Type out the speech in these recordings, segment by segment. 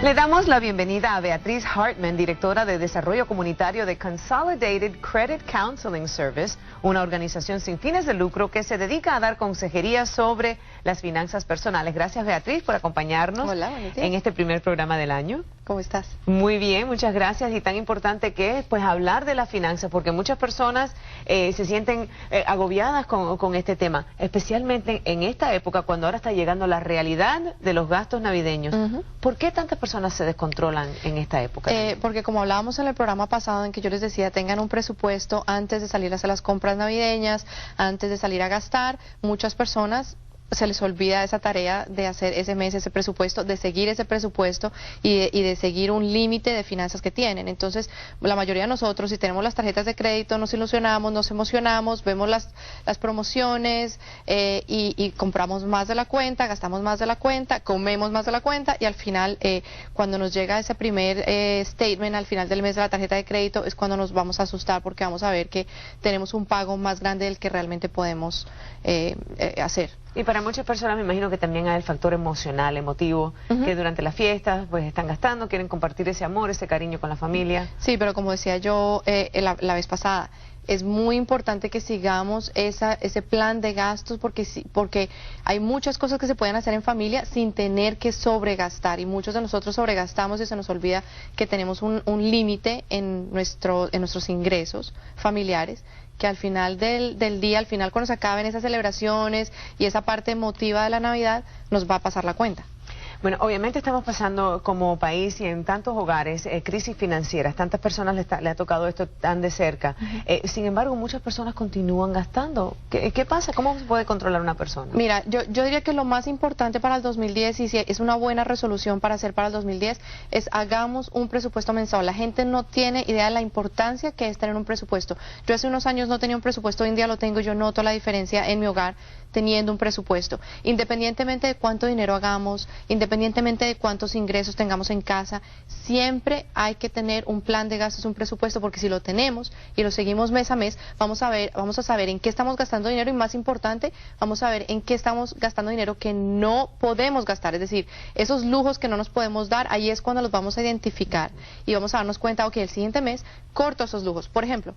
Le damos la bienvenida a Beatriz Hartman, directora de Desarrollo Comunitario de Consolidated Credit Counseling Service, una organización sin fines de lucro que se dedica a dar consejería sobre las finanzas personales. Gracias, Beatriz, por acompañarnos. Hola, en este primer programa del año. ¿Cómo estás? Muy bien, muchas gracias. Y tan importante que es pues hablar de las finanzas, porque muchas personas se sienten agobiadas con este tema, especialmente en esta época cuando ahora está llegando la realidad de los gastos navideños. ¿Por qué tantas personas se descontrolan en esta época? Porque como hablábamos en el programa pasado en que yo les decía, tengan un presupuesto antes de salir a hacer las compras navideñas, antes de salir a gastar, muchas personas se les olvida esa tarea de hacer ese mes, ese presupuesto, de seguir ese presupuesto y de seguir un límite de finanzas que tienen. Entonces, la mayoría de nosotros, si tenemos las tarjetas de crédito, nos ilusionamos, nos emocionamos, vemos las promociones y compramos más de la cuenta, gastamos más de la cuenta, comemos más de la cuenta y al final, cuando nos llega ese primer statement al final del mes de la tarjeta de crédito, es cuando nos vamos a asustar porque vamos a ver que tenemos un pago más grande del que realmente podemos hacer. Y para muchas personas me imagino que también hay el factor emocional, emotivo, que durante las fiestas pues están gastando, quieren compartir ese amor, ese cariño con la familia. Sí, pero como decía yo la vez pasada, es muy importante que sigamos ese plan de gastos porque hay muchas cosas que se pueden hacer en familia sin tener que sobregastar y muchos de nosotros sobregastamos y se nos olvida que tenemos un límite en nuestros ingresos familiares, que al final del día, al final cuando se acaben esas celebraciones y esa parte emotiva de la Navidad, nos va a pasar la cuenta. Bueno, obviamente estamos pasando como país y en tantos hogares crisis financieras, tantas personas le ha tocado esto tan de cerca. Sin embargo, muchas personas continúan gastando. ¿Qué pasa? ¿Cómo se puede controlar una persona? Mira, yo diría que lo más importante para el 2010, y si es una buena resolución para hacer para el 2010, es hagamos un presupuesto mensual. La gente no tiene idea de la importancia que es tener un presupuesto. Yo hace unos años no tenía un presupuesto, hoy en día lo tengo, yo noto la diferencia en mi hogar teniendo un presupuesto. Independientemente de cuánto dinero hagamos, independientemente de cuántos ingresos tengamos en casa, siempre hay que tener un plan de gastos, un presupuesto, porque si lo tenemos y lo seguimos mes a mes, vamos a saber en qué estamos gastando dinero y, más importante, vamos a ver en qué estamos gastando dinero que no podemos gastar. Es decir, esos lujos que no nos podemos dar, ahí es cuando los vamos a identificar y vamos a darnos cuenta, ok, el siguiente mes corto esos lujos. Por ejemplo,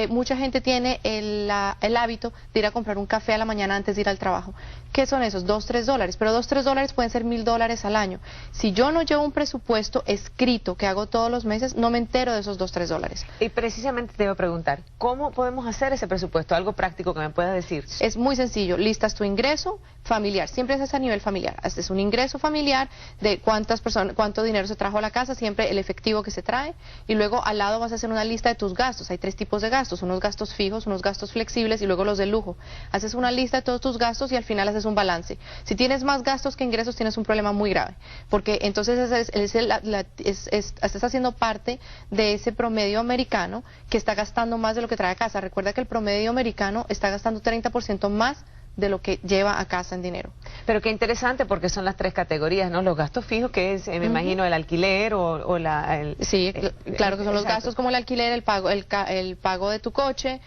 mucha gente tiene el hábito de ir a comprar un café a la mañana antes de ir al trabajo. ¿Qué son esos? $2-3, pero $2-3 pueden ser $1,000 al año. Si yo no llevo un presupuesto escrito que hago todos los meses, no me entero de esos $2-3. Y precisamente te iba a preguntar, ¿cómo podemos hacer ese presupuesto? Algo práctico que me puedas decir. Es muy sencillo, listas tu ingreso familiar, siempre es a nivel familiar. Haces un ingreso familiar de cuánto dinero se trajo a la casa, siempre el efectivo que se trae, y luego al lado vas a hacer una lista de tus gastos. Hay 3 tipos de gastos, unos gastos fijos, unos gastos flexibles y luego los de lujo. Haces una lista de todos tus gastos y al final haces un balance. Si tienes más gastos que ingresos, tienes un problema muy grave, porque entonces estás haciendo parte de ese promedio americano que está gastando más de lo que trae a casa. Recuerda que el promedio americano está gastando 30% más de lo que lleva a casa en dinero. Pero qué interesante, porque son las 3 categorías, ¿no? Los gastos fijos, que es, me imagino, el alquiler o la... Sí, claro que son los gastos como el alquiler, el pago de tu coche,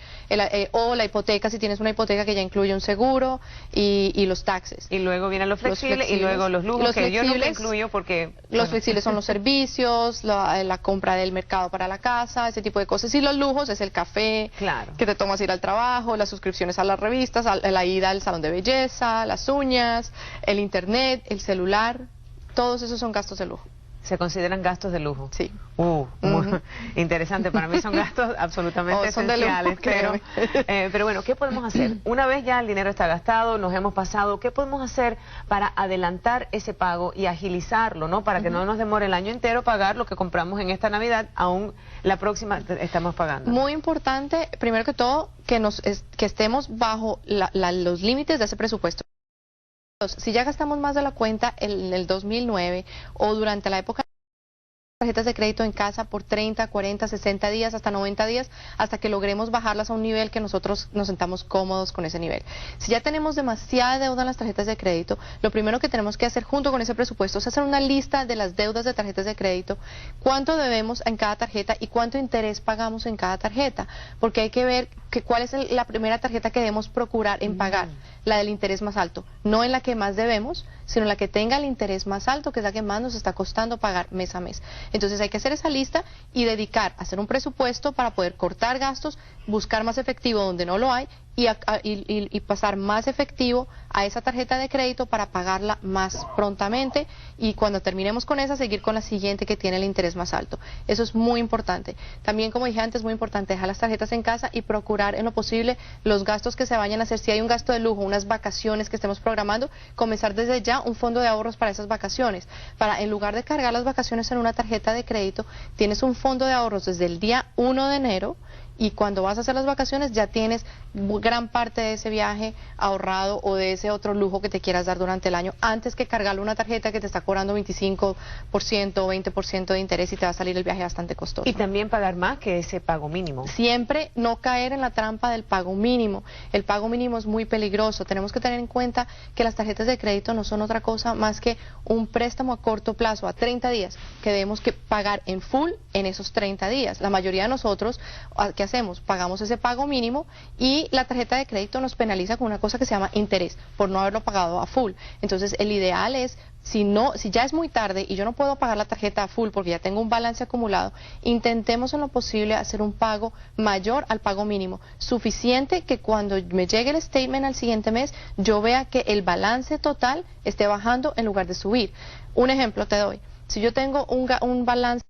o la hipoteca, si tienes una hipoteca que ya incluye un seguro, y los taxes. Y luego vienen los flexibles y luego los lujos, que yo no me incluyo porque... Los flexibles son los servicios, la compra del mercado para la casa, ese tipo de cosas. Y los lujos es el café, claro, que te tomas ir al trabajo, las suscripciones a las revistas, la ida al salón de belleza, las uñas, el internet, el celular, todos esos son gastos de lujo. ¿Se consideran gastos de lujo? Sí. Muy interesante, para mí son gastos absolutamente esenciales, pero bueno, ¿qué podemos hacer? Una vez ya el dinero está gastado, nos hemos pasado, ¿qué podemos hacer para adelantar ese pago y agilizarlo, ¿no? Para que no nos demore el año entero pagar lo que compramos en esta Navidad, aún la próxima estamos pagando. Muy importante, primero que todo, que estemos bajo los límites de ese presupuesto. Si ya gastamos más de la cuenta en el 2009 o durante la época de tarjetas de crédito en casa por 30, 40, 60 días, hasta 90 días, hasta que logremos bajarlas a un nivel que nosotros nos sentamos cómodos con ese nivel. Si ya tenemos demasiada deuda en las tarjetas de crédito, lo primero que tenemos que hacer junto con ese presupuesto es hacer una lista de las deudas de tarjetas de crédito, cuánto debemos en cada tarjeta y cuánto interés pagamos en cada tarjeta, porque hay que ver cuál es la primera tarjeta que debemos procurar en pagar, la del interés más alto, no en la que más debemos, sino la que tenga el interés más alto, que es la que más nos está costando pagar mes a mes. Entonces hay que hacer esa lista y dedicar a hacer un presupuesto para poder cortar gastos, buscar más efectivo donde no lo hay y pasar más efectivo a esa tarjeta de crédito para pagarla más prontamente, y cuando terminemos con esa, seguir con la siguiente que tiene el interés más alto. Eso es muy importante. También, como dije antes, es muy importante dejar las tarjetas en casa y procurar en lo posible los gastos que se vayan a hacer. Si hay un gasto de lujo, unas vacaciones que estemos programando, comenzar desde ya un fondo de ahorros para esas vacaciones. En lugar de cargar las vacaciones en una tarjeta de crédito, tienes un fondo de ahorros desde el día 1 de enero, y cuando vas a hacer las vacaciones ya tienes gran parte de ese viaje ahorrado o de ese otro lujo que te quieras dar durante el año, antes que cargarle una tarjeta que te está cobrando 25% o 20% de interés y te va a salir el viaje bastante costoso. Y también pagar más que ese pago mínimo. Siempre no caer en la trampa del pago mínimo. El pago mínimo es muy peligroso. Tenemos que tener en cuenta que las tarjetas de crédito no son otra cosa más que un préstamo a corto plazo, a 30 días, que debemos que pagar en full en esos 30 días. La mayoría de nosotros, ¿qué hacemos? Pagamos ese pago mínimo y la tarjeta de crédito nos penaliza con una cosa que se llama interés por no haberlo pagado a full. Entonces el ideal es, si ya es muy tarde y yo no puedo pagar la tarjeta a full porque ya tengo un balance acumulado, intentemos en lo posible hacer un pago mayor al pago mínimo, suficiente que cuando me llegue el statement al siguiente mes yo vea que el balance total esté bajando en lugar de subir. Un ejemplo te doy: si yo tengo un balance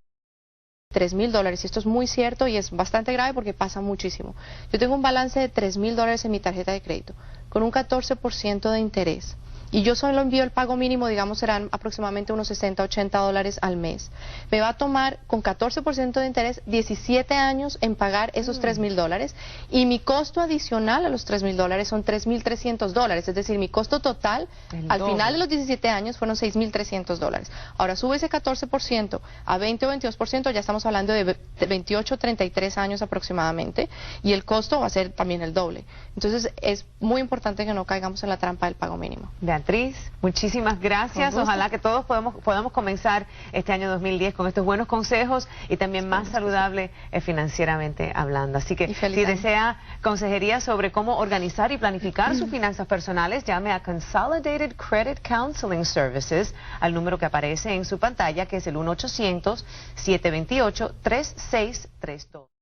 $3,000, y esto es muy cierto y es bastante grave porque pasa muchísimo. Yo tengo un balance de $3,000 en mi tarjeta de crédito con un 14% de interés, y yo solo envío el pago mínimo, digamos serán aproximadamente unos $60-80 al mes. Me va a tomar, con 14% de interés, 17 años en pagar esos $3,000, y mi costo adicional a los $3,000 son $3,300, es decir, mi costo total al final de los 17 años fueron $6,300. Ahora sube ese 14% a 20 o 22%, ya estamos hablando de 28 o 33 años aproximadamente, y el costo va a ser también el doble. Entonces es muy importante que no caigamos en la trampa del pago mínimo. Beatriz, muchísimas gracias. Ojalá que todos podamos comenzar este año 2010 con estos buenos consejos y también más saludable financieramente hablando. Así que si desea consejería sobre cómo organizar y planificar sus finanzas personales, llame a Consolidated Credit Counseling Services al número que aparece en su pantalla, que es el 1-800-728-3632.